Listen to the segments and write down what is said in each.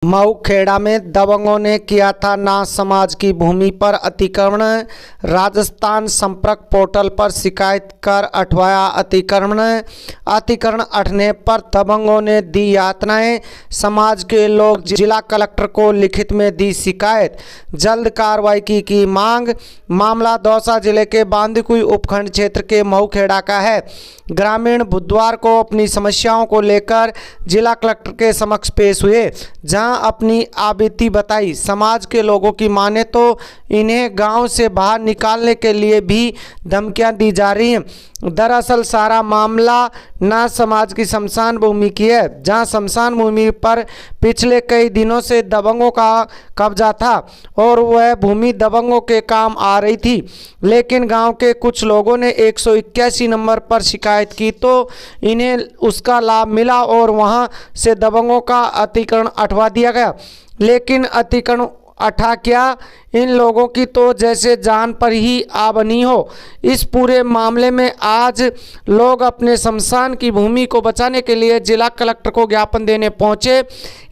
मऊ खेड़ा में दबंगों ने किया था नाथ समाज की भूमि पर अतिक्रमण। राजस्थान संपर्क पोर्टल पर शिकायत कर अठवाया अतिक्रमण हटने पर दबंगों ने दी यातनाएं। समाज के लोग जिला कलेक्टर को लिखित में दी शिकायत, जल्द कार्रवाई की मांग। मामला दौसा जिले के बांदीकुई उपखंड क्षेत्र के मऊ खेड़ा का है। ग्रामीण बुधवार को अपनी समस्याओं को लेकर जिला कलेक्टर के समक्ष पेश हुए, जहां अपनी आपत्ति बताई। समाज के लोगों की माने तो इन्हें गांव से बाहर निकालने के लिए भी धमकियां दी जा रही हैं। दरअसल सारा मामला नाथ समाज की शमशान भूमि की है, जहां शमशान भूमि पर पिछले कई दिनों से दबंगों का कब्जा था और वह भूमि दबंगों के काम आ रही थी। लेकिन गांव के कुछ लोगों ने 181 नंबर पर शिकायत की तो इन्हें उसका लाभ मिला और वहां से दबंगों का अतिक्रमण हटवा दिया गया। लेकिन अतिक्रमण हटा क्या, इन लोगों की तो जैसे जान पर ही आ बनी हो। इस पूरे मामले में आज लोग अपने शमशान की भूमि को बचाने के लिए जिला कलेक्टर को ज्ञापन देने पहुंचे।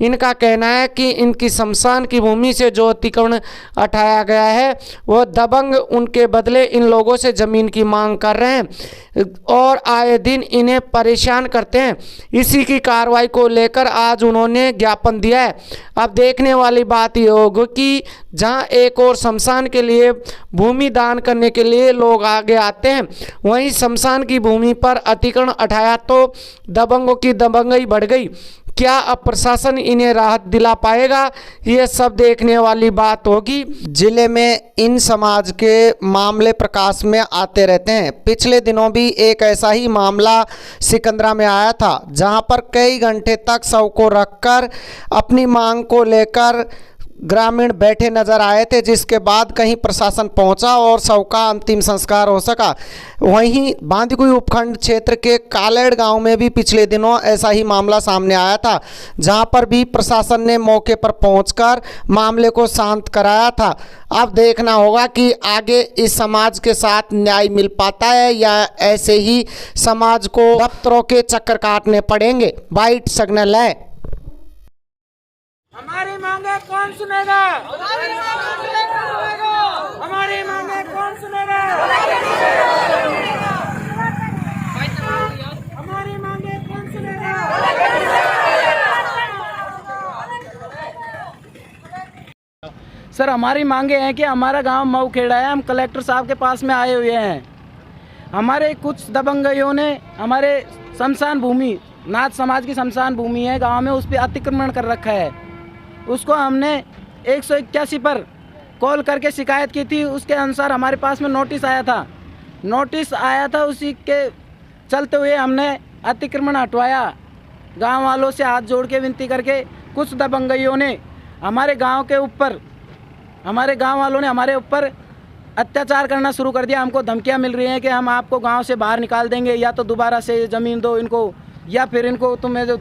इनका कहना है कि इनकी शमशान की भूमि से जो अतिक्रमण हटाया गया है वह दबंग उनके बदले इन लोगों से ज़मीन की मांग कर रहे हैं और आए दिन इन्हें परेशान करते हैं। इसी की कार्रवाई को लेकर आज उन्होंने ज्ञापन दिया है। अब देखने वाली बात यह होगी कि जहां एक और शमशान के लिए भूमि दान करने के लिए लोग आगे आते हैं, वहीं शमशान की भूमि पर अतिक्रमण हटाया तो दबंगों की दबंगई बढ़ गई। क्या अब प्रशासन इन्हें राहत दिला पाएगा, ये सब देखने वाली बात होगी। जिले में इन समाज के मामले प्रकाश में आते रहते हैं। पिछले दिनों भी एक ऐसा ही मामला सिकंदरा में आया था, जहां पर कई घंटे तक शव को रखकर अपनी मांग को लेकर ग्रामीण बैठे नजर आए थे, जिसके बाद कहीं प्रशासन पहुंचा और शव का अंतिम संस्कार हो सका। वहीं बांदीकुई उपखंड क्षेत्र के कालेड़ गांव में भी पिछले दिनों ऐसा ही मामला सामने आया था, जहां पर भी प्रशासन ने मौके पर पहुंचकर मामले को शांत कराया था। अब देखना होगा कि आगे इस समाज के साथ न्याय मिल पाता है या ऐसे ही समाज को दफ्तरों के चक्कर काटने पड़ेंगे। बाइट सिग्नल है। हमारी मांगे कौन सुनेगा? हमारी मांगे कौन सुनेगा? हमारी मांगे कौन सुनेगा? सर, हमारी मांगे हैं कि हमारा गांव मऊ खेड़ा है, हम कलेक्टर साहब के पास में आए हुए हैं। हमारे कुछ दबंगइयों ने हमारे शमशान भूमि, नाथ समाज की शमशान भूमि है गांव में, उस पर अतिक्रमण कर रखा है। उसको हमने 181 पर कॉल करके शिकायत की थी। उसके अनुसार हमारे पास में नोटिस आया था। उसी के चलते हुए हमने अतिक्रमण हटवाया। गांव वालों से हाथ जोड़ के विनती करके कुछ दबंगइयों ने हमारे गांव वालों ने हमारे ऊपर अत्याचार करना शुरू कर दिया। हमको धमकियां मिल रही हैं कि हम आपको गांव से बाहर निकाल देंगे, या तो दोबारा से ज़मीन दो इनको, या फिर इनको तुम्हें जो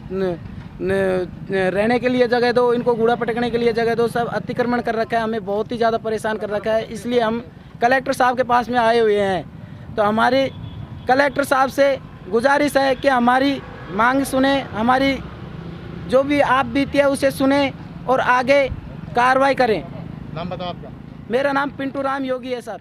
रहने के लिए जगह दो, इनको कूड़ा पटकने के लिए जगह दो। सब अतिक्रमण कर रखा है, हमें बहुत ही ज़्यादा परेशान कर रखा है। इसलिए हम कलेक्टर साहब के पास में आए हुए हैं। तो हमारी कलेक्टर साहब से गुजारिश है कि हमारी मांग सुने, हमारी जो भी आप बीती है उसे सुने और आगे कार्रवाई करें। नाम बताओ आपका? मेरा नाम पिंटू राम योगी है सर।